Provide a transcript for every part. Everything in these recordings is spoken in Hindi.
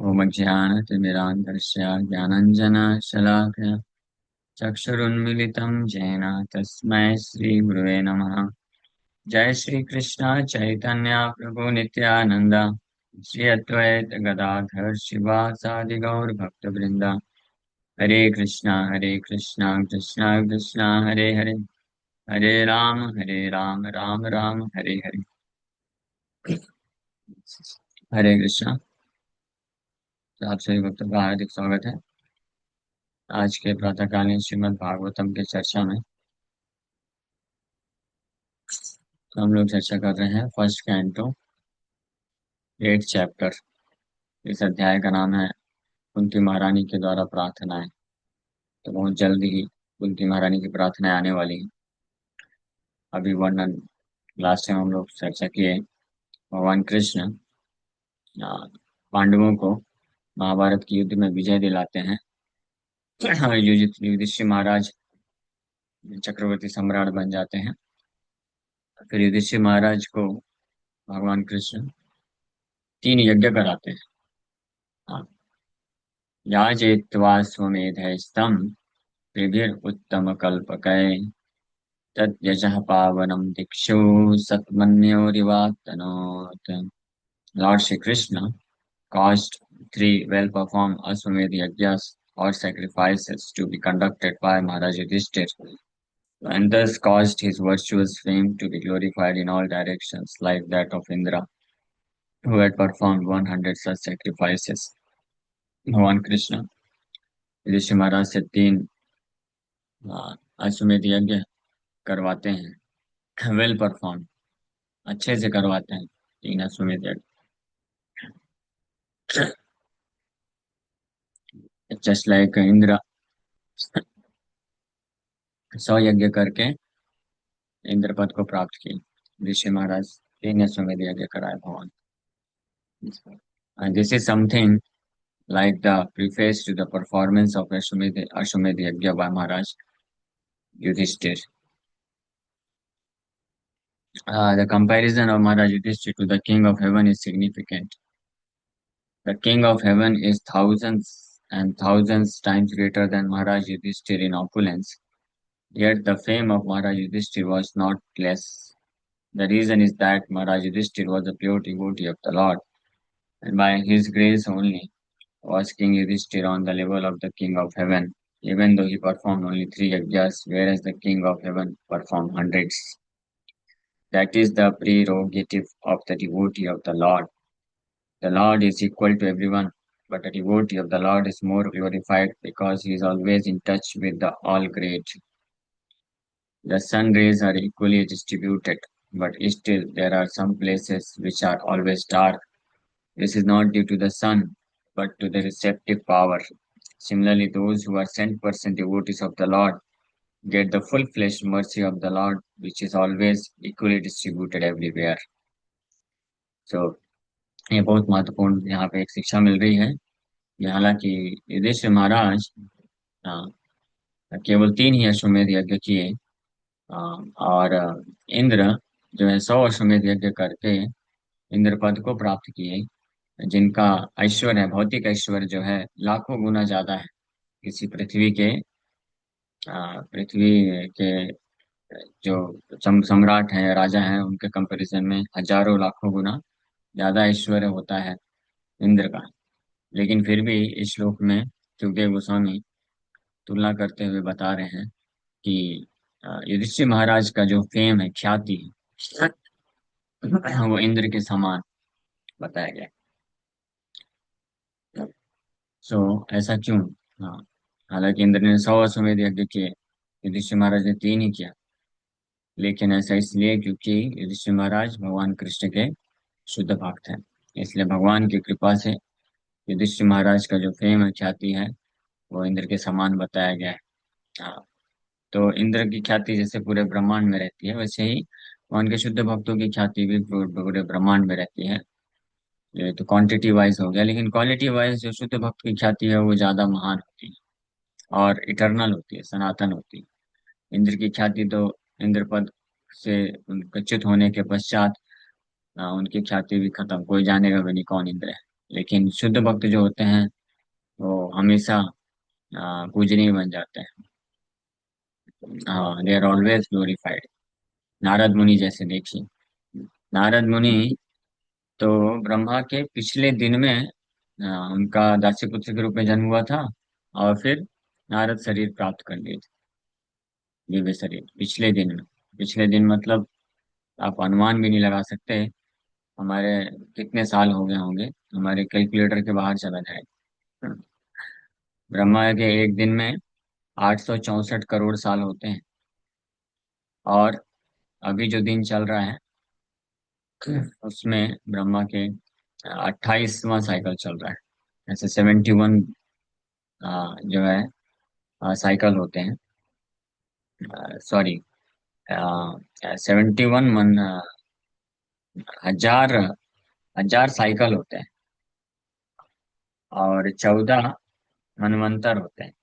ओमज्ञानतिमिरान्धस्य ज्ञानाञ्जनशलाकया चक्षुरुन्मिलितं येन तस्मै श्रीगुरुवे नमः। जय श्री कृष्ण चैतन्य प्रभु नित्यानंद, श्री अद्वैत गदाधर शिवासादि गौर भक्तवृंद। हरे कृष्णा कृष्णा कृष्णा हरे हरे, हरे राम राम राम हरे हरे। हरे कृष्णा। तो आप सभी भक्तों का हार्दिक स्वागत है आज के प्रातःकालीन श्रीमद् भागवतम की चर्चा में। तो हम लोग चर्चा कर रहे हैं फर्स्ट कैंटो 8 चैप्टर। इस अध्याय का नाम है कुंती महारानी के द्वारा प्रार्थनाएं। तो बहुत जल्द ही कुंती महारानी की प्रार्थनाएं आने वाली हैं। अभी वर्णन लास्ट टाइम हम लोग चर्चा किए, भगवान कृष्ण आ, पांडवों को महाभारत के युद्ध में विजय दिलाते हैं। युधिष्ठिर महाराज चक्रवर्ती सम्राट बन जाते हैं। फिर युधिष्ठिर महाराज को भगवान कृष्ण 3 यज्ञ कराते हैं। हाँ, याजेत्वा स्वमेधैस्तं त्रिभिरुत्तमकल्पकै तद्यजः पावनं दिक्षु सत्मन्योरिवातनोत्। Lord Shri Krishna caused 3 well-performed Ashwamedh yajnas or sacrifices to be conducted by Maharaj Yudhishthir, and thus caused his virtuous fame to be glorified in all directions, like that of Indra, who had performed 100 such sacrifices. भगवान कृष्ण युधिष्ठिर महाराज से 3 अश्वमेध यज्ञ करवाते हैं। वेल परफॉर्म, अच्छे से करवाते हैं 3 अश्वमेध यज्ञ। जस्ट लाइक इंद्र 100 यज्ञ करके इंद्र पद को प्राप्त किए, ऋषि महाराज 3 अश्वमेध यज्ञ कराए भगवान। And this is something like the preface to the performance of Ashwamedh Yajna by Maharaj Yudhishthir. The comparison of Maharaj Yudhishthir to the King of Heaven is significant. The King of Heaven is thousands and thousands times greater than Maharaj Yudhishthir in opulence. Yet the fame of Maharaj Yudhishthir was not less. The reason is that Maharaj Yudhishthir was a pure devotee of the Lord, and by his grace only was King Yudhishthir on the level of the King of Heaven, even though he performed only 3 yajnas, whereas the King of Heaven performed hundreds. That is the prerogative of the devotee of the Lord. The Lord is equal to everyone, but the devotee of the Lord is more glorified because he is always in touch with the All Great. The sun rays are equally distributed, but still there are some places which are always dark. This is not due to the sun, but to the receptive power. Similarly, those who are 100% devotees of the Lord get the full-fledged mercy of the Lord, which is always equally distributed everywhere. So, ये बहुत महत्वपूर्ण यहाँ पे एक शिक्षा मिल रही है। ये हालांकि युधिष्ठिर महाराज केवल 3 ही अश्वमेध यज्ञ किए, और इंद्र जो है 100 अश्वमेध यज्ञ करके इंद्र पद को प्राप्त किए, जिनका ऐश्वर्य है, भौतिक ऐश्वर्य जो है लाखों गुना ज्यादा है किसी पृथ्वी के जो सम्राट है, राजा है, उनके कंपैरिजन में हजारों लाखों गुना ज्यादा ऐश्वर्य होता है इंद्र का। लेकिन फिर भी इस श्लोक में सुखदेव गोस्वामी तुलना करते हुए बता रहे हैं कि युधिष्ठिर महाराज का जो फेम है, ख्याति है, वो इंद्र के समान बताया गया। सो ऐसा क्यों? हाँ, हालांकि इंद्र ने 100 अश्वमेध यज्ञ किए, युधिष्ठिर महाराज ने 3 ही किया। लेकिन ऐसा इसलिए क्योंकि युधिष्ठिर महाराज भगवान कृष्ण के शुद्ध भक्त हैं। इसलिए भगवान की कृपा से युधिष्ठिर महाराज का जो फेम है, ख्याति है, वो इंद्र के समान बताया गया है। हाँ, तो इंद्र की ख्याति जैसे पूरे ब्रह्मांड में रहती है, वैसे ही भगवान के शुद्ध भक्तों की ख्याति भी पूरे ब्रह्मांड में रहती है। ये तो क्वांटिटी वाइज हो गया, लेकिन क्वालिटी वाइज जो शुद्ध भक्त की ख्याति है वो ज्यादा महान होती है और इटर्नल होती है, सनातन होती है। इंद्र की ख्याति तो इंद्र पद से च्युत होने के पश्चात उनकी ख्याति भी खत्म, कोई जानेगा भी नहीं कौन इंद्र है। लेकिन शुद्ध भक्त जो होते हैं वो हमेशा पूजनीय बन जाते हैं। They are always glorified. Narad Muni जैसे देखिए, नारद मुनि तो ब्रह्मा के पिछले दिन में उनका दासी पुत्र के रूप में जन्म हुआ था, और फिर नारद शरीर प्राप्त कर लिए थे, दिव्य शरीर पिछले दिन में। पिछले दिन मतलब आप अनुमान भी नहीं लगा सकते हमारे कितने साल हो गए होंगे, हमारे कैलकुलेटर के बाहर चला जाए। ब्रह्मा के एक दिन में 864 साल होते हैं, और अभी जो दिन चल रहा है उसमें ब्रह्मा के 28वां साइकिल चल रहा है। ऐसे 71 जो है साइकिल होते हैं। सॉरी, 71 हजार हजार साइकिल होते हैं, और 14 मनवंतर होते हैं।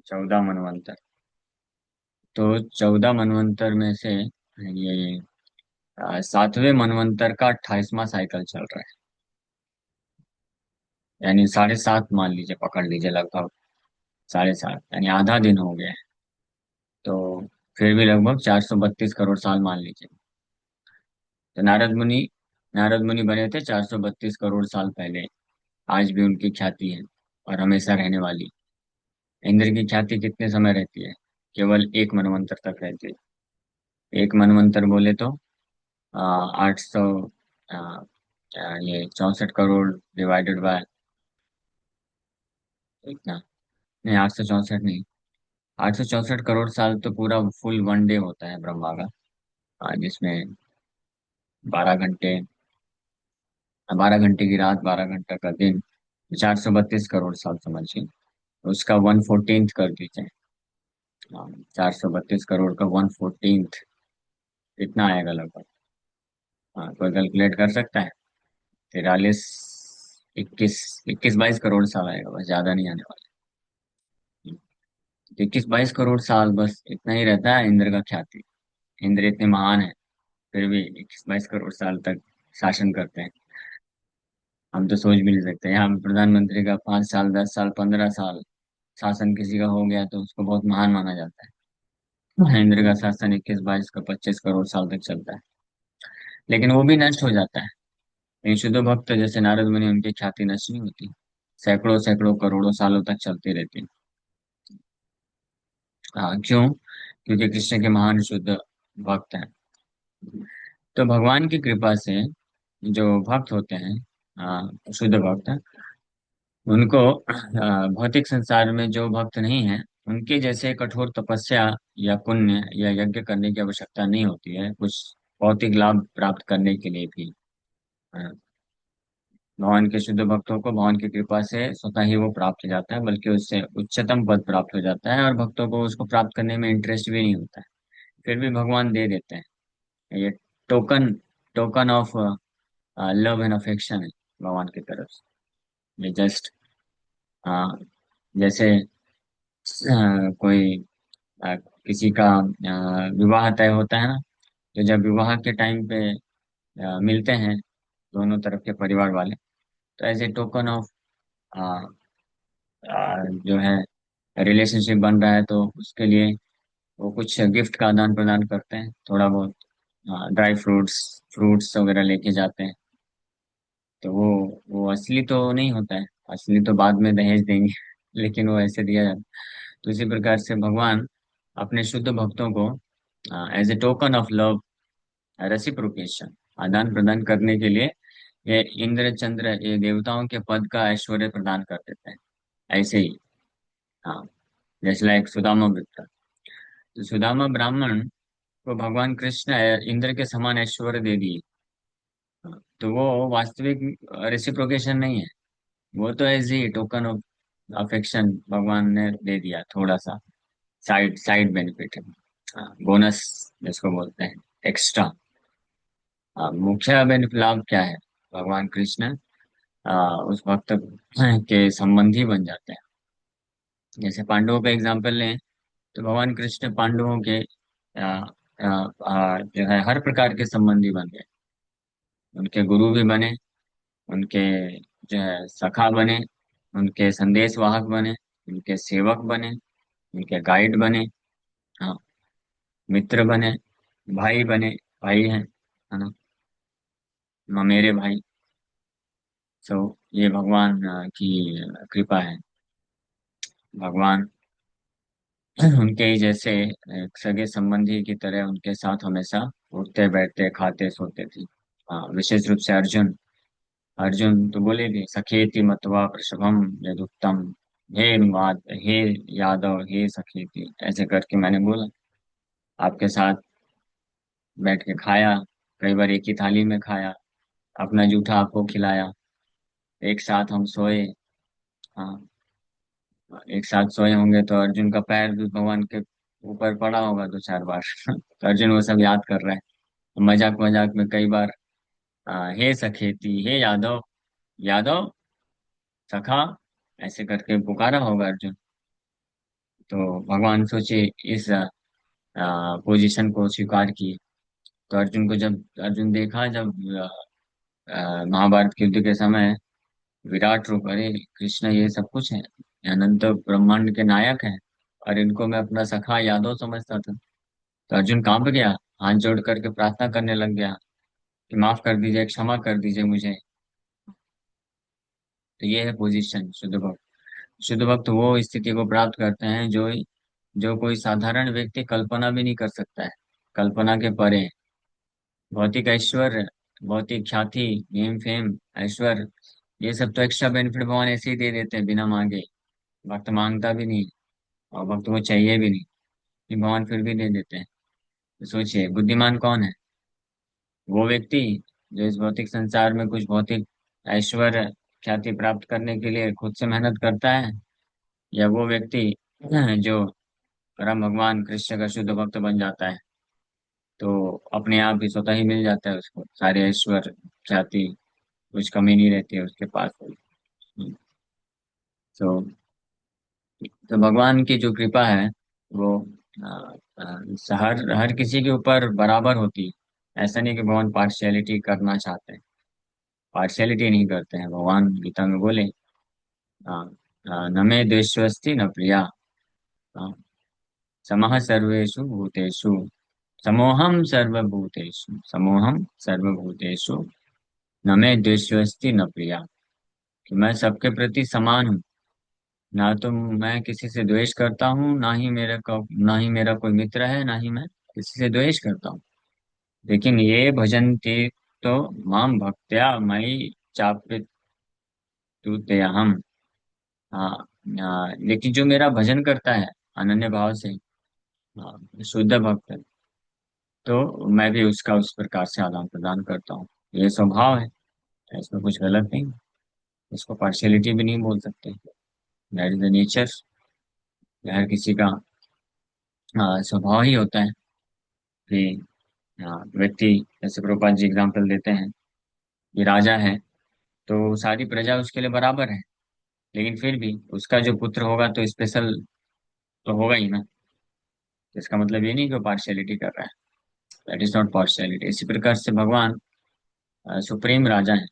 14 मनवंतर। तो 14 मनवंतर में से ये 7वें मनवंतर का 28वां साइकिल चल रहा है। यानी 7.5 मान लीजिए, पकड़ लीजिए लगभग 7.5, यानी आधा दिन हो गया है। तो फिर भी लगभग 432 करोड़ साल मान लीजिए। तो नारद मुनि बने थे 432 करोड़ साल पहले। आज भी उनकी ख्याति है और हमेशा रहने वाली। इंद्र की ख्याति कितने समय रहती है? केवल एक मनवंतर तक रहती है। एक मनवंतर बोले तो 800, ये 64 करोड़ डिवाइडेड बाय इतना, नहीं 864 नहीं, 864 करोड़ साल तो पूरा फुल वन डे होता है ब्रह्मा का। जिसमें 12 घंटे, 12 घंटे की रात, 12 घंटे का दिन, 432 करोड़ साल समझिए। उसका 1/14 कर दीजिए। 432 करोड़ का 1/14 कितना आएगा लगभग? कोई कैलकुलेट कर सकता है? 43, 21, 21-22 करोड़ साल आएगा, बस ज्यादा नहीं आने वाला। 21-22 करोड़ साल, बस इतना ही रहता है इंद्र का ख्याति। इंद्र इतने महान है, फिर भी 21-22 करोड़ साल तक शासन करते हैं। हम तो सोच भी नहीं सकते। यहाँ पे प्रधानमंत्री का 5 साल, 10 साल, 15 साल शासन किसी का हो गया तो उसको बहुत महान माना जाता है। इंद्र का शासन 21-22 का 25 करोड़ साल तक चलता है, लेकिन वो भी नष्ट हो जाता है। लेकिन शुद्ध भक्त जैसे नारद मुनि, उनकी ख्याति नष्ट नहीं होती, सैकड़ों सैकड़ों करोड़ों सालों तक चलती रहती है। हाँ, क्यों? क्योंकि कृष्ण के महान शुद्ध भक्त हैं। तो भगवान की कृपा से जो भक्त होते हैं, शुद्ध भक्त, उनको भौतिक संसार में जो भक्त नहीं है, उनके जैसे कठोर तपस्या या पुण्य या यज्ञ करने की आवश्यकता नहीं होती है कुछ भौतिक लाभ प्राप्त करने के लिए भी। अ, भगवान के शुद्ध भक्तों को भगवान की कृपा से स्वतः ही वो प्राप्त हो जाता है, बल्कि उससे उच्चतम पद प्राप्त हो जाता है, और भक्तों को उसको प्राप्त करने में इंटरेस्ट भी नहीं होता है, फिर भी भगवान दे देते हैं। ये token token of love and affection है भगवान की तरफ से। ये जस्ट जैसे कोई अ, किसी का विवाह तय होता है ना, तो जब विवाह के टाइम पे मिलते हैं दोनों तरफ के परिवार वाले, तो एज ए टोकन ऑफ जो है रिलेशनशिप बन रहा है, तो उसके लिए वो कुछ गिफ्ट का आदान प्रदान करते हैं, थोड़ा बहुत ड्राई फ्रूट्स, फ्रूट्स वगैरह लेके जाते हैं। तो वो असली तो नहीं होता है, असली तो बाद में दहेज देंगे लेकिन वो ऐसे दिया जाता है। तो इसी प्रकार से भगवान अपने शुद्ध भक्तों को as a token of love, reciprocation, आदान प्रदान करने के लिए ये इंद्र चंद्र, ये देवताओं के पद का ऐश्वर्य प्रदान कर देते हैं। ऐसे ही, हाँ, जैसे लाइक सुदामा वृत्त। तो सुदामा ब्राह्मण को भगवान कृष्ण इंद्र के समान ऐश्वर्य दे दिए। तो वो वास्तविक रेसिप्रोकेशन नहीं है, वो तो एज ही टोकन ऑफ अफेक्शन भगवान ने दे दिया, थोड़ा सा साइड साइड बेनिफिट है, बोनस जिसको बोलते हैं, एक्स्ट्रा। मुख्य बेनिफिट लाभ क्या है? भगवान कृष्ण उस भक्त के संबंधी बन जाते हैं। जैसे पांडवों का एग्जाम्पल लें, तो भगवान कृष्ण पांडवों के जो है हर प्रकार के संबंधी बन गए। उनके गुरु भी बने, उनके जो है सखा बने, उनके संदेश वाहक बने, उनके सेवक बने, उनके गाइड बने। हाँ, मित्र बने, भाई बने, भाई हैं, है ना, मेरे भाई। सो ये भगवान की कृपा है। भगवान उनके ही जैसे एक सगे संबंधी की तरह उनके साथ हमेशा उठते बैठते खाते सोते थे। हाँ, विशेष रूप से अर्जुन। अर्जुन तो बोले भी सखेति मत्वा वृषभम यदुक्तम, हे माद हे यादव हे सखेति, ऐसे करके मैंने बोला, आपके साथ बैठ के खाया, कई बार एक ही थाली में खाया, अपना जूठा आपको खिलाया, एक साथ हम सोए। हाँ, एक साथ सोए होंगे तो अर्जुन का पैर भी भगवान के ऊपर पड़ा होगा 2 4 बार। तो अर्जुन वो सब याद कर रहा है। मजाक मजाक में कई बार हे सखेती, हे यादव, यादव, सखा, ऐसे करके पुकारा होगा अर्जुन। तो भगवान सोचे इस पोजीशन को स्वीकार किए। तो अर्जुन को जब अर्जुन देखा, जब महाभारत के युद्ध के समय विराट रूप, अरे कृष्ण ये सब कुछ है, ये अनंत ब्रह्मांड के नायक हैं, और इनको मैं अपना सखा यादव समझता था। तो अर्जुन कांप गया, हाथ जोड़ करके प्रार्थना करने लग गया कि माफ कर दीजिए, क्षमा कर दीजिए मुझे। तो ये है पोजीशन शुद्ध भक्त। शुद्ध भक्त वो स्थिति को प्राप्त करते हैं जो जो कोई साधारण व्यक्ति कल्पना भी नहीं कर सकता है, कल्पना के परे है। भौतिक ऐश्वर्य, भौतिक ख्याति, नेम फेम, ऐश्वर्य, ये सब तो एक्स्ट्रा बेनिफिट भगवान ऐसे ही दे देते हैं बिना मांगे। भक्त मांगता भी नहीं, और भक्त को चाहिए भी नहीं, कि भगवान फिर भी दे देते हैं। तो सोचिए बुद्धिमान कौन है, वो व्यक्ति जो इस भौतिक संसार में कुछ भौतिक ऐश्वर्य, ख्याति प्राप्त करने के लिए खुद से मेहनत करता है, या वो व्यक्ति जो परम भगवान कृष्ण का शुद्ध भक्त बन जाता है, तो अपने आप ही स्वतः ही मिल जाता है उसको सारे ऐश्वर्य, ख्याति, कुछ कमी नहीं रहती है उसके पास। तो तो भगवान की जो कृपा है वो आ, हर हर किसी के ऊपर बराबर होती है। ऐसा नहीं कि भगवान पार्शियलिटी करना चाहते हैं, पार्शियलिटी नहीं करते हैं भगवान। गीता में बोले आ, न मे द्वेष्यस्ति न प्रिया, आ, समः सर्वेषु भूतेषु, समोहम सर्वभूतेषु, समोहम सर्वभूतेषु, न मे द्वेष्यस्ति न प्रिया, कि मैं सबके प्रति समान हूँ। ना तो मैं किसी से द्वेष करता हूँ, ना ही मेरा कोई मित्र है, ना ही मैं किसी से द्वेष करता हूँ। लेकिन ये भजन्ति तो माम भक्त्या मयि चाप्युत्थाम्यहम्। हाँ, लेकिन जो मेरा भजन करता है अनन्य भाव से, शुद्ध भक्त है, तो मैं भी उसका उस प्रकार से आदान प्रदान करता हूँ। ये स्वभाव है, इसमें कुछ गलत नहीं। इसको पार्शियलिटी भी नहीं बोल सकते। That is the nature. हर किसी का स्वभाव ही होता है कि व्यक्ति, जैसे प्रभुपाद जी एग्जाम्पल देते हैं कि राजा है तो सारी प्रजा उसके लिए बराबर है, लेकिन फिर भी उसका जो पुत्र होगा तो स्पेशल तो होगा ही ना। तो इसका मतलब ये नहीं कि वो पार्शियलिटी कर रहा है। That is not partiality. इसी प्रकार से भगवान सुप्रीम राजा है,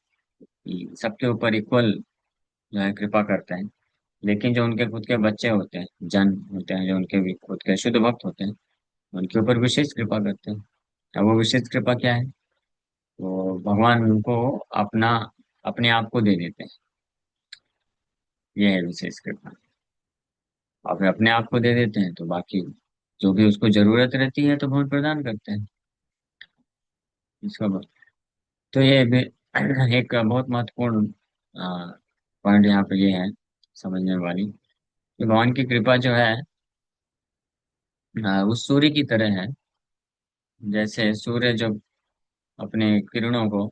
कि सबके ऊपर इक्वल जो है कृपा करते हैं। लेकिन जो उनके खुद के बच्चे होते हैं, जन होते हैं, जो उनके भी खुद के शुद्ध भक्त होते हैं, उनके ऊपर विशेष कृपा करते हैं। अब वो विशेष कृपा क्या है? तो भगवान उनको अपना अपने आप को दे देते हैं। ये है विशेष कृपा। आप अपने आप को दे देते हैं तो बाकी जो भी उसको जरूरत रहती है तो भगवान प्रदान करते हैं इसका तो ये भी एक बहुत महत्वपूर्ण पॉइंट यहाँ पे ये है समझने वाली, कि भगवान की कृपा जो है वो सूर्य की तरह है। जैसे सूर्य जब अपने किरणों को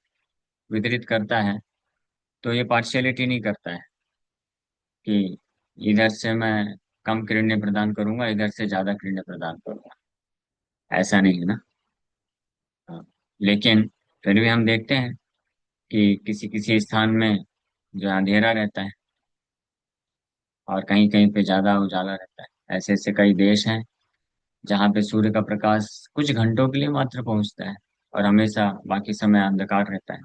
वितरित करता है तो ये पार्शियलिटी नहीं करता है कि इधर से मैं कम किरणें प्रदान करूंगा, इधर से ज्यादा किरणें प्रदान करूंगा। ऐसा नहीं है ना। हाँ। लेकिन फिर भी हम देखते हैं कि किसी किसी स्थान में जो अंधेरा रहता है और कहीं कहीं पे ज्यादा उजाला रहता है। ऐसे ऐसे कई देश हैं जहाँ पे सूर्य का प्रकाश कुछ घंटों के लिए मात्र पहुंचता है और हमेशा बाकी समय अंधकार रहता है।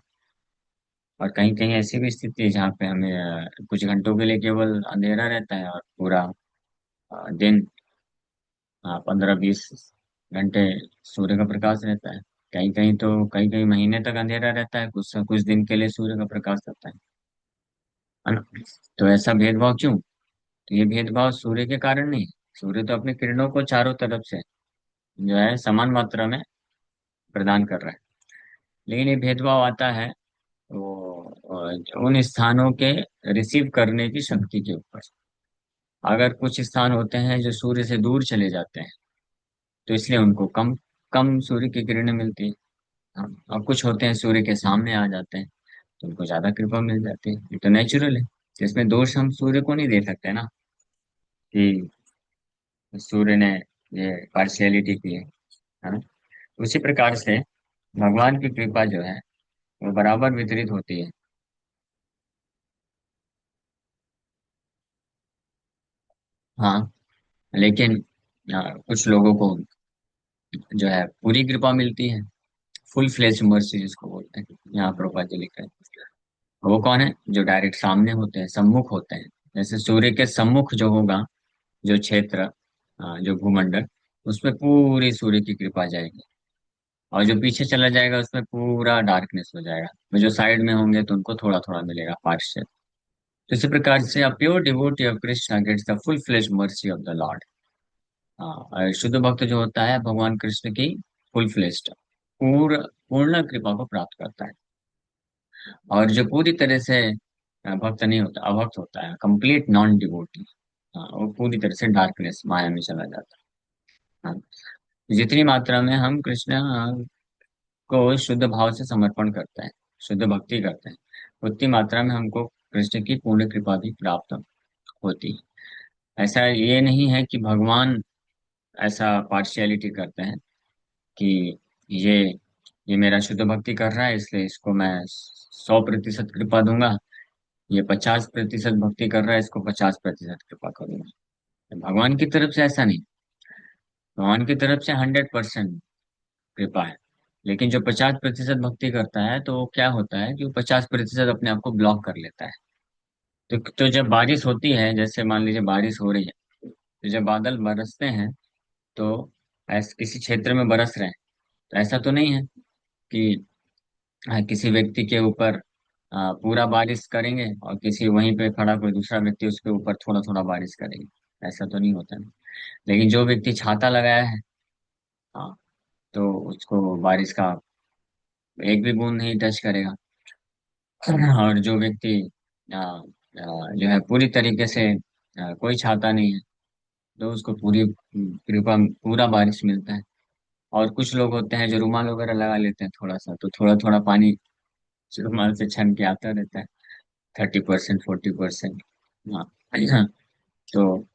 और कहीं कहीं ऐसी भी स्थिति है जहाँ पे हमें कुछ घंटों के लिए केवल अंधेरा रहता है और पूरा दिन 15-20 घंटे सूर्य का प्रकाश रहता है। कहीं कहीं तो कई कई महीने तक अंधेरा रहता है, कुछ कुछ दिन के लिए सूर्य का प्रकाश रहता है ना। तो ऐसा भेदभाव क्यों? तो ये भेदभाव सूर्य के कारण नहीं। सूर्य तो अपनी किरणों को चारों तरफ से जो है समान मात्रा में प्रदान कर रहा है। लेकिन ये भेदभाव आता है वो उन स्थानों के रिसीव करने की शक्ति के ऊपर। अगर कुछ स्थान होते हैं जो सूर्य से दूर चले जाते हैं, तो इसलिए उनको कम कम सूर्य की किरणें मिलती है। हाँ, और कुछ होते हैं सूर्य के सामने आ जाते हैं, तो उनको ज्यादा कृपा मिल जाती है। ये तो नेचुरल है। तो इसमें दोष हम सूर्य को नहीं दे सकते ना, कि सूर्य ने ये पार्शियलिटी की है ना। उसी प्रकार से भगवान की कृपा जो है वो बराबर वितरित होती है। हाँ, लेकिन कुछ लोगों को जो है पूरी कृपा मिलती है, फुल फ्लेज मर्सी जिसको बोलते हैं। यहाँ प्रभुपाद जी लिखा है। वो कौन है? जो डायरेक्ट सामने होते हैं, सम्मुख होते हैं। जैसे सूर्य के सम्मुख जो होगा, जो क्षेत्र, जो भूमंडल, उसमें पूरी सूर्य की कृपा जाएगी। और जो पीछे चला जाएगा उसमें पूरा डार्कनेस हो जाएगा। वो जो साइड में होंगे तो उनको थोड़ा थोड़ा मिलेगा पार्शियल। तो इसी प्रकार से a pure devotee of Krishna gets the full fledge mercy of the lord. और शुद्ध भक्त जो होता है भगवान कृष्ण की फुल फ्लेज्ड पूर्ण पूर्ण कृपा को प्राप्त करता है। और जो पूरी तरह से भक्त नहीं होता, अभक्त होता है, कंप्लीट नॉन डिवोटी, वो पूरी तरह से डार्कनेस माया में चला जाता है। हाँ, जितनी मात्रा में हम कृष्ण को शुद्ध भाव से समर्पण करते हैं, शुद्ध भक्ति करते हैं, उतनी मात्रा में हमको कृष्ण की पूर्ण कृपा भी प्राप्त होती है। ऐसा ये नहीं है कि भगवान ऐसा पार्शियलिटी करते हैं कि ये ये मेरा शुद्ध भक्ति कर रहा है इसलिए इसको मैं 100% कृपा दूंगा, ये 50% भक्ति कर रहा है इसको 50% कृपा करूंगा। भगवान की तरफ से ऐसा नहीं। भगवान की तरफ से 100% कृपा है। लेकिन जो 50% भक्ति करता है तो वो क्या होता है कि वो 50% अपने आप को ब्लॉक कर लेता है। तो जब बारिश होती है, जैसे मान लीजिए बारिश हो रही है, तो जब बादल बरसते हैं तो ऐसे किसी क्षेत्र में बरस रहे हैं, तो ऐसा तो नहीं है कि किसी व्यक्ति के ऊपर पूरा बारिश करेंगे और किसी वहीं पे खड़ा कोई दूसरा व्यक्ति उसके ऊपर थोड़ा थोड़ा बारिश करेंगे। ऐसा तो नहीं होता ना। लेकिन जो व्यक्ति छाता लगाया है, हाँ, तो उसको बारिश का एक भी बूंद नहीं टच करेगा। और जो व्यक्ति जो है पूरी तरीके से कोई छाता नहीं है, तो उसको पूरी कृपा पूरा बारिश मिलता है। और कुछ लोग होते हैं जो रुमाल वगैरह लगा लेते हैं थोड़ा सा, तो थोड़ा थोड़ा पानी रुमाल से छन के आता रहता है, 30%, 40%। हाँ। तो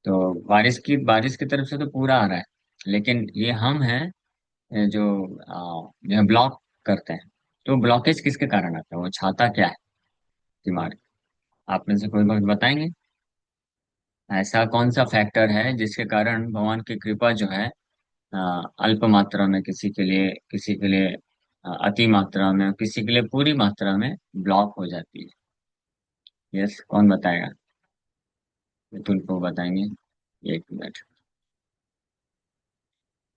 तो बारिश की तरफ से तो पूरा आ रहा है। लेकिन ये हम हैं जो ब्लॉक करते हैं। तो ब्लॉकेज किसके कारण आता है? वो छाता क्या है? दिमाग। आप में से कोई वक्त बताएंगे ऐसा कौन सा फैक्टर है जिसके कारण भगवान की कृपा जो है अल्प मात्रा में किसी के लिए अति मात्रा में, किसी के लिए पूरी मात्रा में ब्लॉक हो जाती है? यस, कौन बताएगा? मिथुन को बताएंगे। एक मिनट।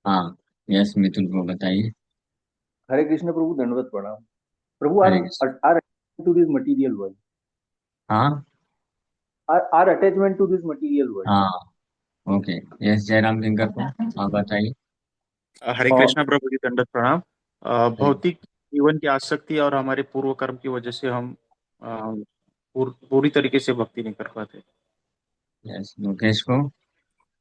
हाँ, यस, मिथुन को बताइए। हरे कृष्ण प्रभु, दंडवत प्रणाम। प्रभु, हरे Krishna. our attachment to this material world, हाँ। our attachment to this material world. हाँ। ओके। यस, जयराम किंकर को आप बताइए। हरे और कृष्णा प्रभु जी, दंडवत प्रणाम। भौतिक जीवन की आसक्ति और हमारे पूर्व कर्म की वजह से हम पूरी तरीके से भक्ति नहीं कर पाते। यस, मुकेश को।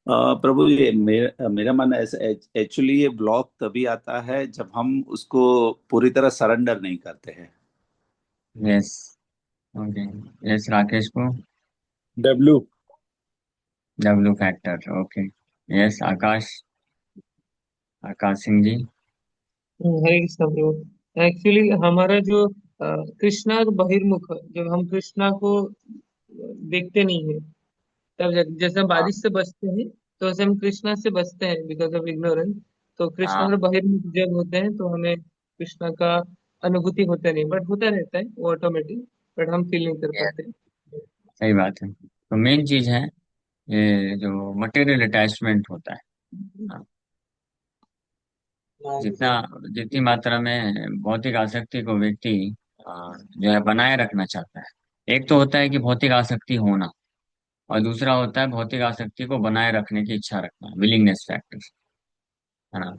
प्रभु ये मेरा मानना ऐसा, एक्चुअली ये ब्लॉक तभी आता है जब हम उसको पूरी तरह सरेंडर नहीं करते हैं। यस। ओके। यस, राकेश को। W. W factor. Okay. Yes, Akash. Akash Singh ji. Hare Krishna प्रभु। एक्चुअली हमारा जो कृष्णा बहिर्मुख, जब हम कृष्णा को देखते नहीं है, तब जैसे हम हाँ। बारिश से बचते हैं, तो वैसे हम कृष्णा से बचते हैं बिकॉज ऑफ इग्नोरेंस। तो कृष्णा हाँ। और बहिर्मुख जब होते हैं तो हमें कृष्णा का अनुभूति होता नहीं, बट होता रहता है वो ऑटोमेटिक, बट हम फील नहीं कर Yes, पाते। सही बात है। तो मेन चीज है ये जो मटेरियल अटैचमेंट होता है। हाँ, जितना जितनी मात्रा में भौतिक आसक्ति को व्यक्ति जो है बनाए रखना चाहता है। एक तो होता है कि भौतिक आसक्ति होना, और दूसरा होता है भौतिक आसक्ति को बनाए रखने की इच्छा रखना, विलिंगनेस फैक्टर, है ना।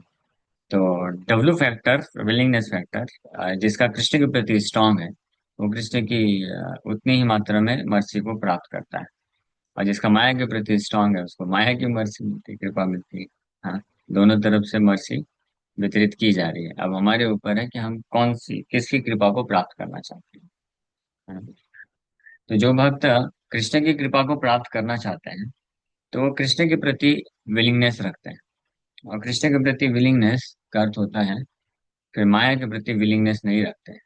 तो डब्ल्यू फैक्टर, विलिंगनेस फैक्टर, जिसका कृष्ण के प्रति स्ट्रांग है, वो कृष्ण की उतनी ही मात्रा में मर्सी को प्राप्त करता है। और जिसका माया के प्रति स्ट्रांग है, उसको माया की मर्सी मिलती है, कृपा मिलती है। हाँ, दोनों तरफ से मर्सी वितरित की जा रही है। अब हमारे ऊपर है कि हम कौन सी किसकी कृपा को प्राप्त करना चाहते हैं, है ना? तो जो भक्त कृष्ण की कृपा को प्राप्त करना चाहते हैं, तो वो कृष्ण के प्रति विलिंगनेस रखते हैं। और कृष्ण के प्रति विलिंगनेस का अर्थ होता है फिर माया के प्रति विलिंगनेस नहीं रखते हैं।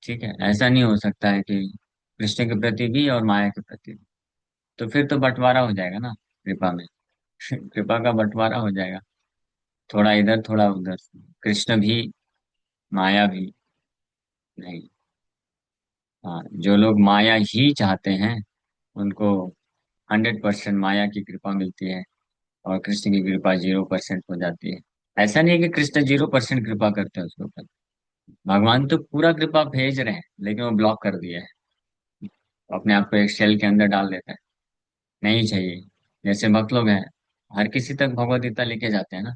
ठीक है, ऐसा नहीं हो सकता है कि कृष्ण के प्रति भी और माया के प्रति भी। तो फिर तो बंटवारा हो जाएगा ना कृपा में। कृपा का बंटवारा हो जाएगा, थोड़ा इधर थोड़ा उधर, कृष्ण भी माया भी नहीं। हाँ, जो लोग माया ही चाहते हैं उनको 100% माया की कृपा मिलती है, और कृष्ण की कृपा 0% हो जाती है। ऐसा नहीं है कि कृष्ण 0% कृपा करते हैं उसके ऊपर। भगवान तो पूरा कृपा भेज रहे हैं, लेकिन वो ब्लॉक कर दिया है, अपने आप को एक शेल के अंदर डाल देता है, नहीं चाहिए। जैसे भक्त लोग हैं, हर किसी तक भगवत गीता लेके जाते हैं ना,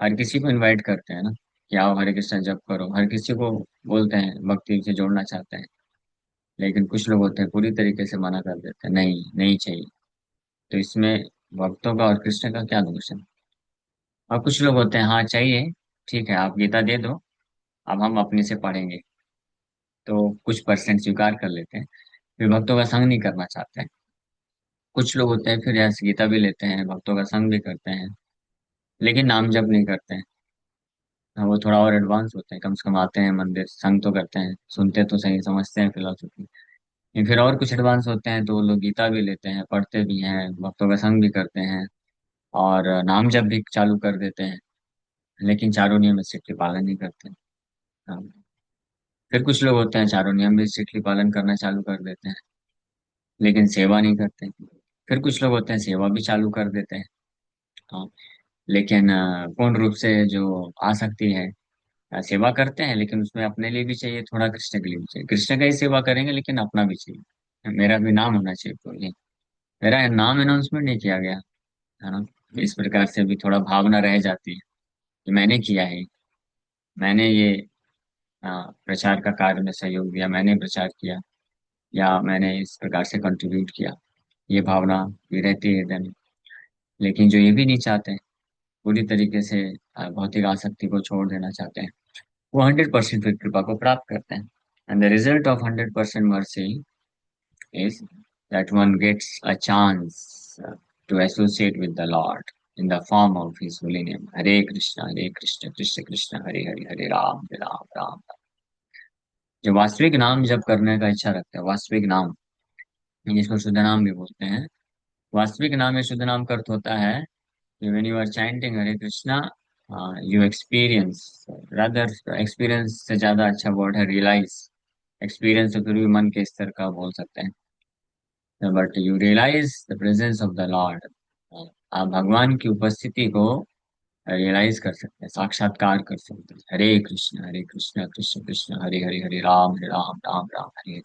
हर किसी को इनवाइट करते हैं ना कि आओ हरे कृष्ण जप करो, हर किसी को बोलते हैं, भक्ति से जोड़ना चाहते हैं। लेकिन कुछ लोग होते हैं पूरी तरीके से मना कर देते हैं, नहीं नहीं चाहिए। तो इसमें भक्तों का और कृष्ण का क्या दोष है? और कुछ लोग होते हैं, हाँ चाहिए, ठीक है आप गीता दे दो, अब हम अपने से पढ़ेंगे। तो कुछ परसेंट स्वीकार कर लेते हैं, फिर भक्तों का संग नहीं करना चाहते हैं। कुछ लोग होते हैं फिर ऐसे गीता भी लेते हैं, भक्तों का संग भी करते हैं, लेकिन नाम जप नहीं करते हैं। हाँ, वो थोड़ा और एडवांस होते हैं, कम से कम आते हैं मंदिर, संग तो करते हैं, सुनते तो सही, समझते हैं फिलोसफी। लेकिन फिर और कुछ एडवांस होते हैं तो वो लोग गीता भी लेते हैं, पढ़ते भी हैं, भक्तों का संग भी करते हैं, और नाम जप भी चालू कर देते हैं, लेकिन चारों नियम स्ट्रिक्टली पालन नहीं करते हैं। हाँ। फिर कुछ लोग होते हैं चारों नियम भी स्ट्रिक्टली पालन करना चालू कर देते हैं, लेकिन सेवा नहीं करते। फिर कुछ लोग होते हैं सेवा भी चालू कर देते हैं। हाँ, लेकिन पूर्ण रूप से जो आसक्ति है, सेवा करते हैं लेकिन उसमें अपने लिए भी चाहिए, थोड़ा कृष्ण के लिए भी चाहिए। कृष्ण का ही सेवा करेंगे लेकिन अपना भी चाहिए, मेरा भी नाम होना चाहिए, तो ये मेरा नाम अनाउंसमेंट नहीं किया गया, है ना। इस प्रकार से भी थोड़ा भावना रह जाती है कि मैंने किया है, मैंने ये प्रचार का कार्य में सहयोग दिया, मैंने प्रचार किया, या मैंने इस प्रकार से कंट्रीब्यूट किया, ये भावना भी रहती है हृदय में। लेकिन जो ये भी नहीं चाहते, पूरी तरीके से भौतिक आसक्ति को छोड़ देना चाहते हैं, वो 100% फिर कृपा को प्राप्त करते हैं। And the result of 100% mercy is that one gets a chance to associate with the Lord in the form of His holy name. Hare Krishna, Krishna Krishna, Hare Hare, Hare Ram, Hare Ram, Ram Ram। जो वास्तविक नाम जप करने का इच्छा रखते हैं, वास्तविक नाम, जिसको शुद्ध नाम भी बोलते हैं, वास्तविक नाम या शुद्ध नाम का अर्थ होता है कि when you are chanting Hare Krishna, you experience, rather experience से ज्यादा अच्छा वर्ड है realize। एक्सपीरियंस तो फिर भी मन के स्तर का बोल सकते हैं, but you realise the presence of the lord. आप भगवान की उपस्थिति को रियलाइज कर सकते हैं, साक्षात्कार कर सकते हैं। हरे कृष्ण कृष्ण कृष्ण हरे हरे, हरे राम राम राम हरे हरे।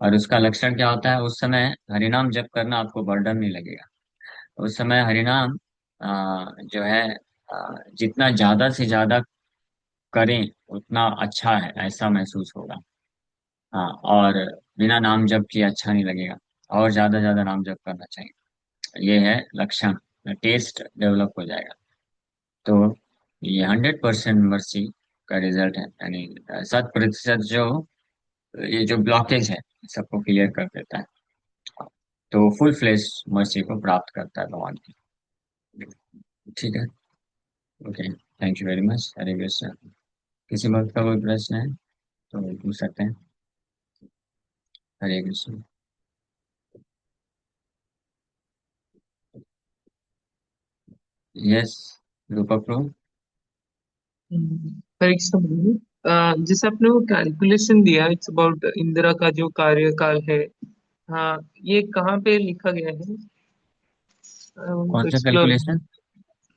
और उसका लक्षण क्या होता है? उस समय हरिनाम जप करना आपको बर्डन नहीं लगेगा। उस समय हरिनाम जो है जितना ज्यादा से ज्यादा करें उतना अच्छा है, ऐसा महसूस होगा। हाँ, और बिना नाम जप किए अच्छा नहीं लगेगा, और ज्यादा ज्यादा नाम जप करना चाहिए। ये है लक्षण, टेस्ट डेवलप हो जाएगा। तो ये 100% मर्सी का रिजल्ट है, यानी 100% जो ये जो ब्लॉकेज है सबको क्लियर कर देता है, तो फुल फ्लेश मर्सी को प्राप्त करता है भगवान की। ठीक है, okay, thank you very much. Hare Krishna. किसी भक्त का कोई प्रश्न है तो पूछ सकते हैं। हरे कृष्ण। यस, रूपक प्रभु। हरे कृष्ण प्रभु। जैसे आपने वो कैलकुलेशन दिया, इट्स अबाउट इंदिरा का जो कार्यकाल है। हाँ, ये कहाँ पे लिखा गया है? कौन सा एक्सप्लोर। कैलकुलेशन?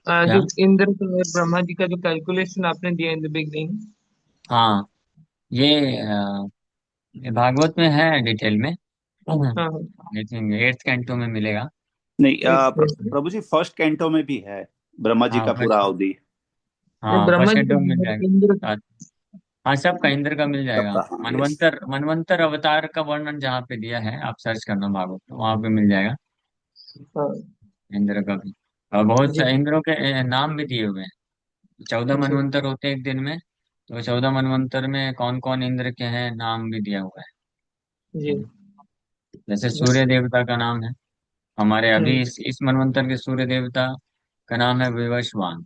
जो क्या? इंद्र का और ब्रह्मा जी का जो कैलकुलेशन आपने दिया इन द बिगनिंग। हाँ, ये ये भागवत में है डिटेल में। हाँ हाँ। लेकिन एट्थ कैंटो में मिलेगा। नहीं, एक प्रभु जी फर्स्ट कैंटो में भी है ब्रह्मा जी हाँ का पूरा फर्स्ट। अवधि। हाँ ब्रह्मा फर्स्ट जी कैंटो में मिल का इंद्र जाएगा। हाँ सबका इंद्र का मिल जाएगा। सबका, हाँ, यस। मनवंतर मनवंतर अवतार का वर्णन जहाँ पे दिया है आप सर्च करना भागवत में, वहां पे मिल जाएगा हाँ इंद्र का भी। और बहुत जी। से इंद्रों के नाम भी दिए हुए हैं। 14 अच्छा मनवंतर होते हैं एक दिन में। तो 14 मनवंतर में कौन कौन इंद्र के हैं नाम भी दिया हुआ जी। है। जैसे सूर्य देवता का नाम है हमारे अभी हम्म। इस मनवंतर के सूर्य देवता का नाम है विवस्वान।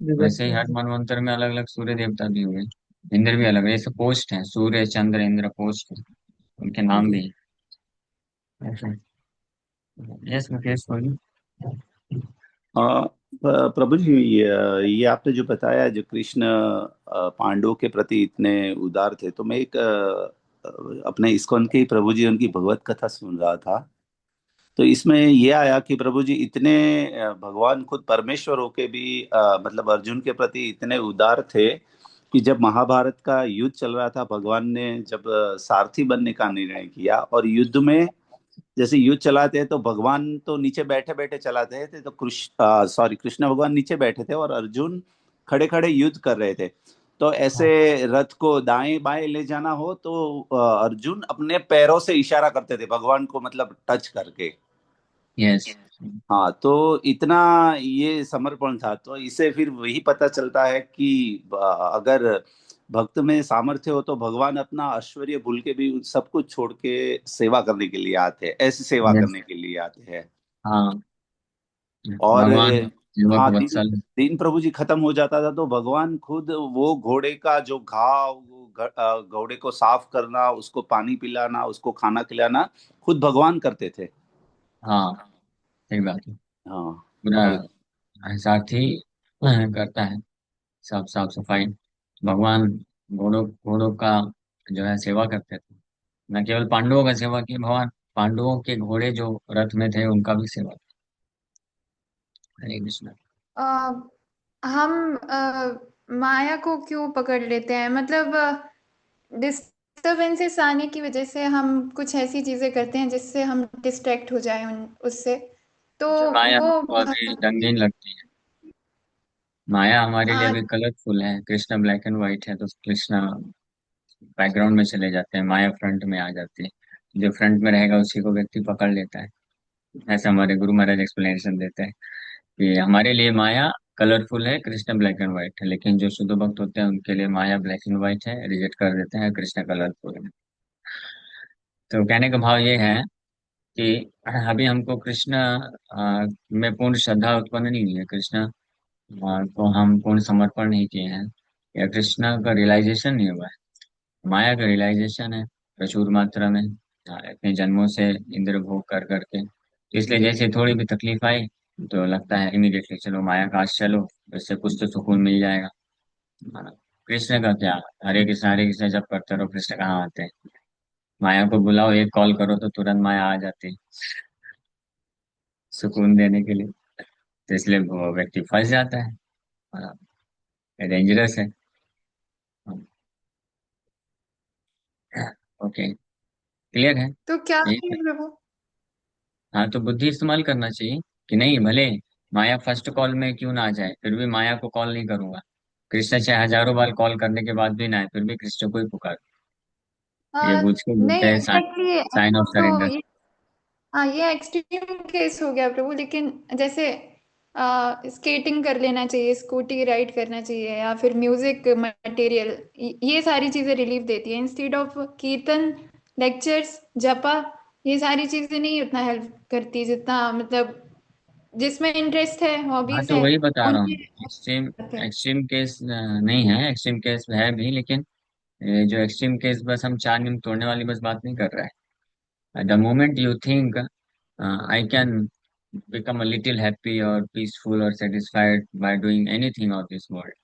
दिवस। वैसे ही हर मनवंतर में अलग अलग सूर्य देवता भी हुए। इंद्र भी अलग है, जैसे पोस्ट है, सूर्य चंद्र इंद्र पोस्ट है, उनके नाम भी हैं। यस मुकेश बोलिए। हाँ, प्रभु जी, ये आपने जो बताया, जो कृष्ण पांडवों के प्रति इतने उदार थे, तो मैं एक अपने इस्कॉन के ही प्रभु जी उनकी भगवत कथा सुन रहा था। तो इसमें ये आया कि प्रभु जी इतने भगवान खुद परमेश्वर होके भी मतलब अर्जुन के प्रति इतने उदार थे कि जब महाभारत का युद्ध चल रहा था, भगवान ने जब सारथी बनने का निर्णय किया, और युद्ध में जैसे युद्ध चलाते हैं तो भगवान तो नीचे बैठे बैठे चलाते थे, तो कृष्ण भगवान नीचे बैठे थे और अर्जुन खड़े खड़े युद्ध कर रहे थे। तो ऐसे रथ को दाएं बाएं ले जाना हो तो अर्जुन अपने पैरों से इशारा करते थे भगवान को, मतलब टच करके। यस। हाँ, तो इतना ये समर्पण था, तो इसे फिर वही पता चलता है कि अगर भक्त में सामर्थ्य हो तो भगवान अपना ऐश्वर्य भूल के भी सब कुछ छोड़ के सेवा करने के लिए आते हैं, ऐसी सेवा यस। करने के लिए आते हैं। हाँ, और भगवान युवक हाँ, दिन वत्सल। दिन प्रभु जी खत्म हो जाता था तो भगवान खुद वो घोड़े का जो घाव, वो घोड़े को साफ करना, उसको पानी पिलाना, उसको खाना खिलाना, खुद भगवान करते थे। हाँ सही बात है। हाँ। पूरा साथ ही करता है सब साफ सफाई। भगवान घोड़ों घोड़ों का जो है सेवा करते थे। न केवल पांडवों का सेवा की, भगवान पांडवों के घोड़े जो रथ में थे उनका भी सेवा की। हरे कृष्ण। अ, हम माया को क्यों पकड़ लेते हैं? मतलब डिस्टरबेंसेस आने की वजह से हम कुछ ऐसी चीजें करते हैं जिससे हम डिस्ट्रैक्ट हो जाएं उन उससे। तो जो माया वो हमको अभी रंगीन लगती है। माया हमारे लिए आ, अभी कलरफुल है। कृष्णा ब्लैक एंड व्हाइट है तो कृष्णा बैकग्राउंड में चले जाते हैं, माया फ्रंट में आ जाती है। जो फ्रंट में रहेगा उसी को व्यक्ति पकड़ लेता है। ऐसा हमारे गुरु महाराज एक्सप्लेनेशन देते हैं कि हमारे लिए माया कलरफुल है, कृष्ण ब्लैक एंड व्हाइट है, लेकिन जो शुद्ध भक्त होते हैं उनके लिए माया ब्लैक एंड व्हाइट है, रिजेक्ट कर देते हैं, कृष्ण कलरफुल है। तो कहने का भाव ये है कि अभी हमको कृष्ण में पूर्ण श्रद्धा उत्पन्न नहीं हुई है। कृष्ण को हम पूर्ण समर्पण नहीं किए हैं, या कृष्ण का रियलाइजेशन नहीं हुआ है। माया का रियलाइजेशन है प्रचुर मात्रा में, इतने जन्मों से इंद्र भोग कर करके। तो इसलिए जैसे थोड़ी भी तकलीफ आई तो लगता है इमीडिएटली चलो माया का आश्रय लो, इससे कुछ तो सुकून मिल जाएगा। हाँ, कृष्ण का क्या, हरे कृष्ण जब करते रहो, कृष्ण कहाँ आते हैं? माया को बुलाओ, एक कॉल करो तो तुरंत माया आ जाती है सुकून देने के लिए। तो इसलिए वो व्यक्ति फंस जाता है, डेंजरस है। ओके, क्लियर है तो क्या यही पे। करें प्रभु? हाँ तो बुद्धि इस्तेमाल करना चाहिए कि नहीं, भले माया फर्स्ट कॉल में क्यों ना आ जाए फिर भी माया को कॉल नहीं करूंगा। कृष्ण चाहे हजारों बार कॉल करने के बाद भी ना आए फिर भी कृष्ण को ही पुकार। ये आ, बुझ के बोलते नहीं, हैं एग्जैक्टली साइन ऑफ तो सरेंडर। हाँ, ये एक्सट्रीम केस हो गया प्रभु। लेकिन जैसे स्केटिंग कर लेना चाहिए, स्कूटी राइड करना चाहिए, या फिर म्यूजिक मटेरियल, ये सारी चीजें रिलीफ देती है इंस्टेड ऑफ कीर्तन, लेक्चर्स, जपा। ये सारी चीजें नहीं उतना हेल्प करती जितना मतलब जिसमें इंटरेस्ट है, हाँ हॉबीज तो है, वही बता रहा उनमें हूँ, एक्सट्रीम करते हैं। एक्सट्रीम केस नहीं है, एक्सट्रीम केस है भी, लेकिन ये जो एक्सट्रीम केस बस हम चार नियम तोड़ने वाली बस बात नहीं कर रहे हैं। The moment you think I can become a little happy or peaceful or satisfied by doing anything of this world,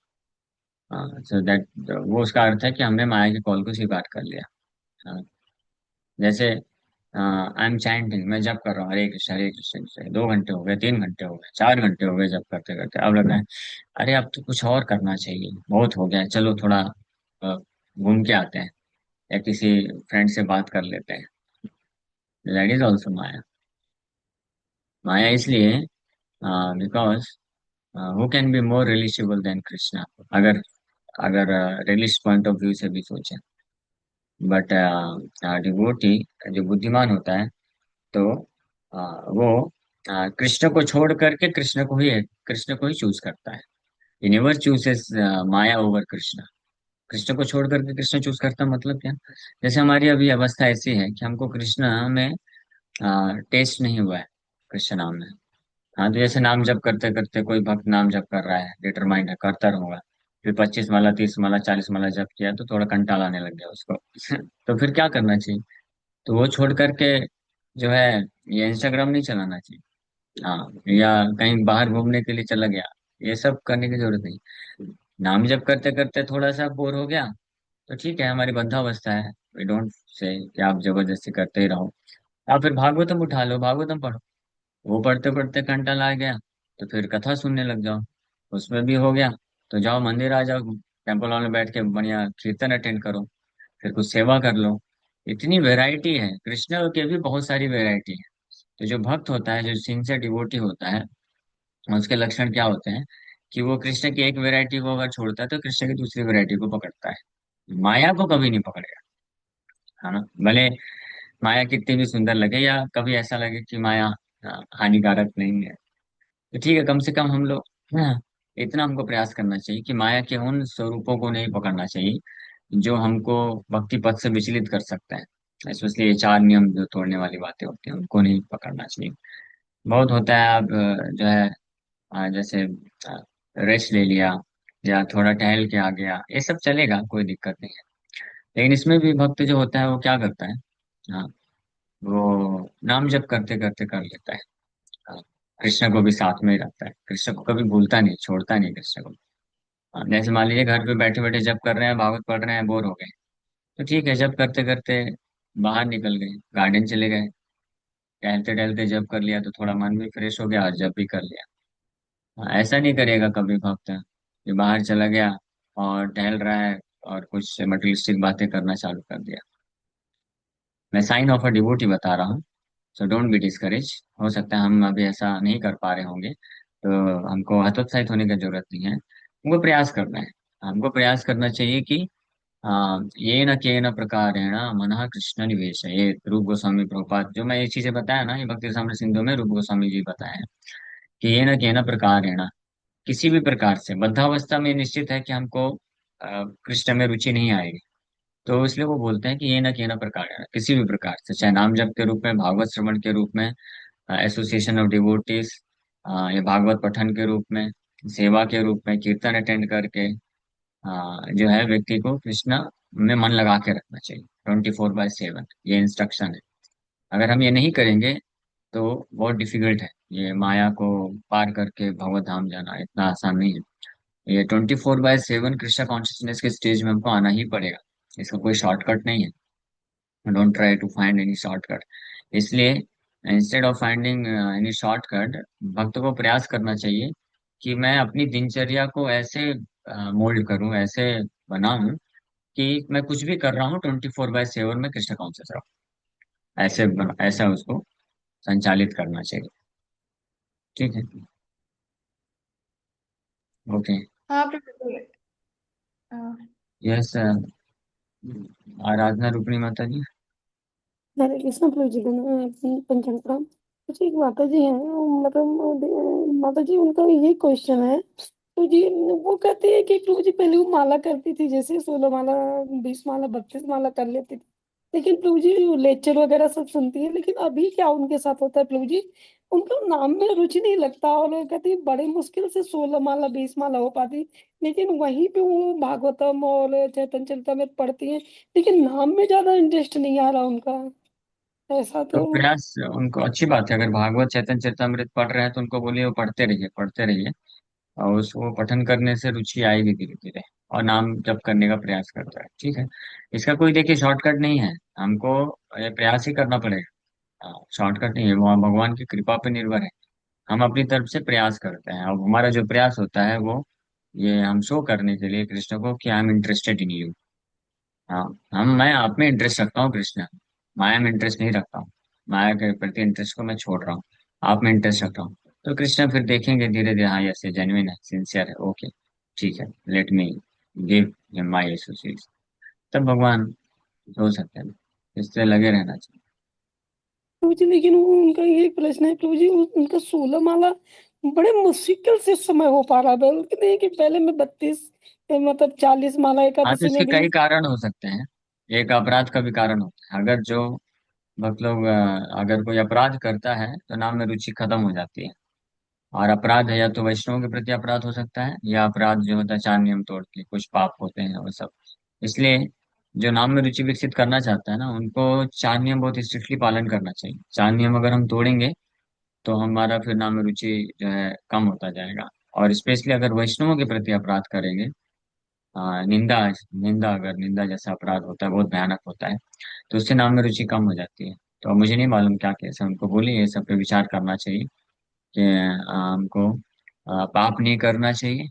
so that, वो उसका अर्थ है कि हमने माया के कॉल को स्वीकार कर लिया। हाँ, जैसे आई एम चैंटिंग, मैं जप कर रहा हूँ हरे कृष्ण से 2 घंटे हो गए, 3 घंटे हो गए, 4 घंटे हो गए जप करते करते, अब लग रहा है अरे अब तो कुछ और करना चाहिए, बहुत हो गया, चलो थोड़ा घूम के आते हैं या किसी फ्रेंड से बात कर लेते हैं। That is also maya. माया इसलिए because who can be more reliable than Krishna, अगर अगर रिलीज पॉइंट ऑफ व्यू से भी सोचें। बट डिवोटी जो बुद्धिमान होता है, तो वो कृष्ण को छोड़ करके कृष्ण को ही चूज करता है। He never chooses Maya over Krishna. Krishna को छोड़ करके कृष्ण चूज करता मतलब क्या? जैसे हमारी अभी अवस्था ऐसी है कि हमको कृष्ण में टेस्ट नहीं हुआ है, कृष्ण नाम में। हाँ, तो जैसे नाम जप करते करते कोई भक्त नाम जप कर रहा है, डिटरमाइंड है, करता रहूंगा, फिर 25 माला, 30 माला, 40 माला जप किया तो थोड़ा कंटाल आने लग गया उसको तो फिर क्या करना चाहिए? तो वो छोड़ करके जो है, ये इंस्टाग्राम नहीं चलाना चाहिए। हाँ, या कहीं बाहर घूमने के लिए चला गया, ये सब करने की जरूरत नहीं। नाम जप करते करते थोड़ा सा बोर हो गया तो ठीक है, हमारी बद्धावस्था है, वी डोंट से कि आप जबरदस्ती करते ही रहो। आप फिर भागवतम उठा लो, भागवतम पढ़ो। वो पढ़ते पढ़ते कंटाल आ गया तो फिर कथा सुनने लग जाओ, उसमें भी हो गया तो जाओ मंदिर आ जाओ, टेम्पल हॉल में बैठ के बढ़िया कीर्तन अटेंड करो, फिर कुछ सेवा कर लो। इतनी वैरायटी है, कृष्ण के भी बहुत सारी वैरायटी है। तो जो भक्त होता है, जो सिंसियर डिवोटी होता है, उसके लक्षण क्या होते हैं कि वो कृष्ण की एक वैरायटी को अगर छोड़ता है तो कृष्ण की दूसरी वैरायटी को पकड़ता है, माया को कभी नहीं पकड़ेगा। है ना? भले माया कितनी भी सुंदर लगे या कभी ऐसा लगे कि माया हानिकारक नहीं है, तो ठीक है, कम से कम हम लोग, हाँ, इतना हमको प्रयास करना चाहिए कि माया के उन स्वरूपों को नहीं पकड़ना चाहिए जो हमको भक्ति पथ से विचलित कर सकता है। स्पेशली ये 4 नियम जो तोड़ने वाली बातें होती हैं, उनको नहीं पकड़ना चाहिए। बहुत होता है, आप जो है जैसे रेस्ट ले लिया या थोड़ा टहल के आ गया, ये सब चलेगा, कोई दिक्कत नहीं है। लेकिन इसमें भी भक्त जो होता है वो क्या करता है, हाँ, वो नाम जप करते करते कर लेता है। हाँ, कृष्ण को भी साथ में ही रखता है, कृष्ण को कभी भूलता नहीं, छोड़ता नहीं कृष्ण को। हाँ, जैसे मान लीजिए घर पे बैठे बैठे जप कर रहे हैं, भागवत पढ़ रहे हैं, बोर हो गए, तो ठीक है, जप करते करते बाहर निकल गए, गार्डन चले गए, टहलते टहलते जप कर लिया तो थोड़ा मन भी फ्रेश हो गया और जप भी कर लिया। हाँ, ऐसा नहीं करेगा कभी भक्त कि बाहर चला गया और टहल रहा है और कुछ मटेरियलिस्टिक बातें करना चालू कर दिया। मैं साइन ऑफ अ डिवोटी बता रहा हूँ, सो डोंट बी डिस्करेज। हो सकता है हम अभी ऐसा नहीं कर पा रहे होंगे, तो हमको हतोत्साहित होने की जरूरत नहीं है, हमको प्रयास करना है। हमको प्रयास करना चाहिए कि ये न केन प्रकारेण मनः कृष्ण निवेश, ये रूप गोस्वामी प्रभुपाद, जो मैं ये चीजें बताया ना, ये भक्ति साम्र सिंधु में रूप गोस्वामी जी बताया है कि ये न केन प्रकारेण, किसी भी प्रकार से बद्धावस्था में निश्चित है कि हमको कृष्ण में रुचि नहीं आएगी, तो इसलिए वो बोलते हैं कि ये न केन प्रकारेण, किसी भी प्रकार से, चाहे नाम जप के रूप में, भागवत श्रवण के रूप में, एसोसिएशन ऑफ डिवोटीज, या भागवत पठन के रूप में, सेवा के रूप में, कीर्तन अटेंड करके, जो है व्यक्ति को कृष्णा में मन लगा के रखना चाहिए 24/7, ये इंस्ट्रक्शन है। अगर हम ये नहीं करेंगे तो बहुत डिफिकल्ट है, ये माया को पार करके भगवत धाम जाना इतना आसान नहीं है। ये 24/7 कृष्णा कॉन्शियसनेस के स्टेज में हमको आना ही पड़ेगा, इसका कोई शॉर्टकट नहीं है। Don't try to find any shortcut. इसलिए instead of finding any shortcut, भक्त को प्रयास करना चाहिए कि मैं अपनी दिनचर्या को ऐसे मोल्ड करूं, ऐसे बनाऊं कि मैं कुछ भी कर रहा हूँ 24/7 में कृष्ण कॉन्शियस रहूं, ऐसा उसको संचालित करना चाहिए। ठीक है। ओके। हाँ प्रभु। अ, यस, आराधना रुक्मिणी माता जी। हरे कृष्ण प्रभु जी पंचांग प्रणाम। मुझे एक माता जी है, मतलब माता जी उनका ये क्वेश्चन है। तो जी वो कहती है कि प्रभु जी पहले वो माला करती थी, जैसे 16 माला, 20 माला, 32 माला कर लेती थी, लेकिन प्रभु जी लेक्चर वगैरह सब सुनती है, लेकिन अभी क्या उनके साथ होता है प्रभु जी, उनका नाम में रुचि नहीं लगता, और वो कहती है बड़े मुश्किल से 16 माला 20 माला हो पाती, लेकिन वहीं पे वो भागवतम और चैतन्य चरितमृत पढ़ती है, लेकिन नाम में ज्यादा इंटरेस्ट नहीं आ रहा उनका, ऐसा तो तो। प्रयास उनको अच्छी बात है, अगर भागवत चैतन्य चरितमृत पढ़ रहे हैं तो उनको बोलिए वो पढ़ते रहिए, पढ़ते रहिए, और उसको पठन करने से रुचि आएगी धीरे धीरे। और नाम जप करने का प्रयास करता है। ठीक है, इसका कोई देखिए शॉर्टकट नहीं है, हमको ये प्रयास ही करना पड़ेगा। शॉर्टकट नहीं है, वो भगवान की कृपा पे निर्भर है। हम अपनी तरफ से प्रयास करते हैं, अब हमारा जो प्रयास होता है वो ये हम शो करने के लिए कृष्ण को कि I am interested in you. हाँ, मैं आप में इंटरेस्ट रखता हूँ कृष्ण, माया में इंटरेस्ट नहीं रखता हूँ। माया के प्रति इंटरेस्ट को मैं छोड़ रहा हूँ, आप में इंटरेस्ट रखता हूँ। तो कृष्ण फिर देखेंगे धीरे धीरे, हाँ यस ये जेन्युइन है, सिंसियर है, ओके ठीक है, let me give him my associates. तब भगवान हो सकते हैं, इससे लगे रहना चाहिए। प्रभु जी लेकिन वो उनका ये प्रश्न है प्रभु जी, उनका 16 माला बड़े मुश्किल से इस समय हो पा रहा है। बोलते हैं कि पहले मैं 32 मतलब 40 माला हाँ, तो एकादशी इसके में दी। कई कारण हो सकते हैं। एक अपराध का भी कारण होता है, अगर जो मतलब अगर कोई अपराध करता है तो नाम में रुचि खत्म हो जाती है। और अपराध है या तो वैष्णव के प्रति अपराध हो सकता है, या अपराध जो होता है चार नियम तोड़ के कुछ पाप होते हैं वो सब। इसलिए जो नाम में रुचि विकसित करना चाहता है ना, उनको चार नियम बहुत स्ट्रिक्टली पालन करना चाहिए। चार नियम अगर हम तोड़ेंगे तो हमारा फिर नाम में रुचि जो है कम होता जाएगा। और स्पेशली अगर वैष्णवों के प्रति अपराध करेंगे, निंदा निंदा अगर निंदा जैसा अपराध होता है बहुत भयानक होता है, तो उससे नाम में रुचि कम हो जाती है। तो अब मुझे नहीं मालूम क्या कैसे उनको बोलिए, ये सब पे विचार करना चाहिए कि हमको पाप नहीं करना चाहिए,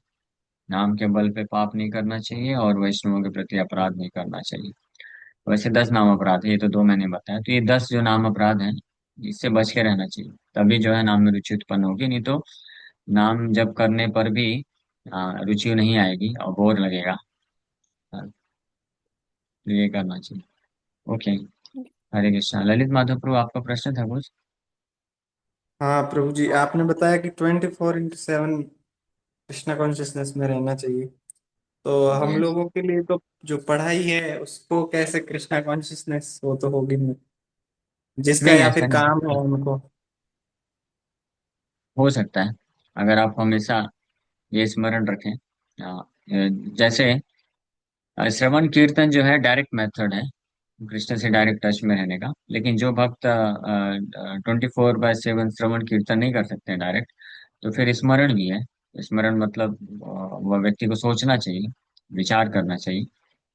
नाम के बल पे पाप नहीं करना चाहिए, और वैष्णवों के प्रति अपराध नहीं करना चाहिए। वैसे 10 नाम अपराध है, ये तो दो मैंने बताया, तो ये 10 जो नाम अपराध हैं इससे बच के रहना चाहिए, तभी जो है नाम में रुचि उत्पन्न होगी। नहीं तो नाम जप करने पर भी रुचि नहीं आएगी और बोर लगेगा। तो ये करना चाहिए। ओके, हरे कृष्णा। ललित माधव प्रभु, आपका प्रश्न था कुछ? हाँ प्रभु जी, आपने बताया कि 24/7 कृष्णा कॉन्शियसनेस में रहना चाहिए। तो हम यस, लोगों के लिए तो जो पढ़ाई है उसको कैसे कृष्णा कॉन्शियसनेस, वो तो होगी नहीं, जिसका नहीं या ऐसा फिर नहीं काम है उनको। हो सकता है, अगर आप हमेशा ये स्मरण रखें। जैसे श्रवण कीर्तन जो है डायरेक्ट मेथड है कृष्ण से डायरेक्ट टच में रहने का, लेकिन जो भक्त 24/7 श्रवण कीर्तन नहीं कर सकते डायरेक्ट, तो फिर स्मरण भी है। स्मरण मतलब वह व्यक्ति को सोचना चाहिए, विचार करना चाहिए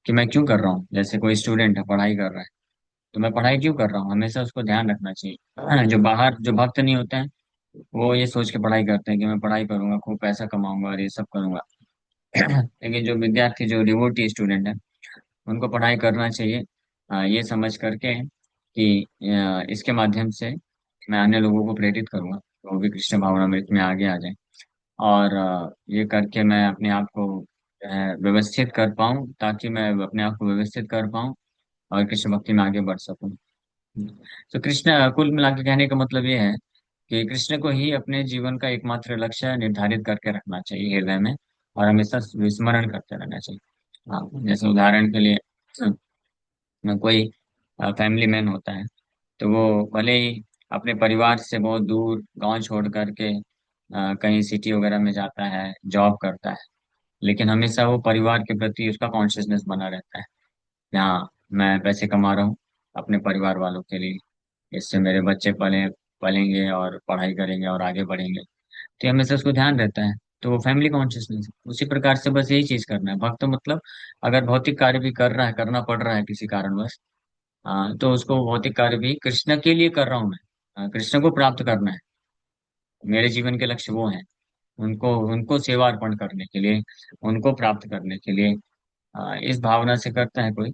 कि मैं क्यों कर रहा हूँ। जैसे कोई स्टूडेंट है पढ़ाई कर रहा है, तो मैं पढ़ाई क्यों कर रहा हूँ, हमेशा उसको ध्यान रखना चाहिए। जो बाहर जो भक्त नहीं होते हैं वो ये सोच के पढ़ाई करते हैं कि मैं पढ़ाई करूंगा खूब पैसा कमाऊंगा और ये सब करूंगा। लेकिन जो विद्यार्थी जो डिवोटी स्टूडेंट है उनको पढ़ाई करना चाहिए ये समझ करके कि इसके माध्यम से मैं अन्य लोगों को प्रेरित करूंगा तो वो भी कृष्ण भावनामृत में आगे आ जाए। और ये करके मैं अपने आप को व्यवस्थित कर पाऊँ, ताकि मैं अपने आप को व्यवस्थित कर पाऊँ और कृष्ण भक्ति में आगे बढ़ सकूं। तो कृष्ण, कुल मिला के कहने का मतलब ये है कि कृष्ण को ही अपने जीवन का एकमात्र लक्ष्य निर्धारित करके रखना चाहिए हृदय में, और हमेशा विस्मरण करते रहना चाहिए। हाँ, जैसे उदाहरण के लिए कोई फैमिली मैन होता है, तो वो भले ही अपने परिवार से बहुत दूर गांव छोड़ करके कहीं सिटी वगैरह में जाता है, जॉब करता है, लेकिन हमेशा वो परिवार के प्रति उसका कॉन्शियसनेस बना रहता है। हाँ, मैं पैसे कमा रहा हूँ अपने परिवार वालों के लिए, इससे मेरे बच्चे पलेंगे और पढ़ाई करेंगे और आगे बढ़ेंगे। तो ये हमेशा उसको ध्यान रहता है। तो वो फैमिली कॉन्शियसनेस, उसी प्रकार से बस यही चीज करना है भक्त मतलब। अगर भौतिक कार्य भी कर रहा है, करना पड़ रहा है किसी कारणवश, तो उसको भौतिक कार्य भी कृष्ण के लिए कर रहा हूँ मैं, कृष्ण को प्राप्त करना है, मेरे जीवन के लक्ष्य वो हैं। उनको उनको सेवा अर्पण करने के लिए, उनको प्राप्त करने के लिए, इस भावना से करता है कोई,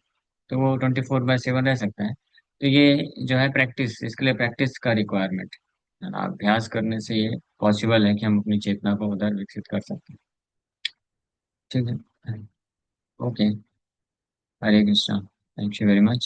तो वो 24/7 रह सकता है। तो ये जो है प्रैक्टिस, इसके लिए प्रैक्टिस का रिक्वायरमेंट है ना, अभ्यास करने से ये पॉसिबल है कि हम अपनी चेतना को उधर विकसित कर सकते हैं। ठीक है, okay, Hare Krishna, thank you very much.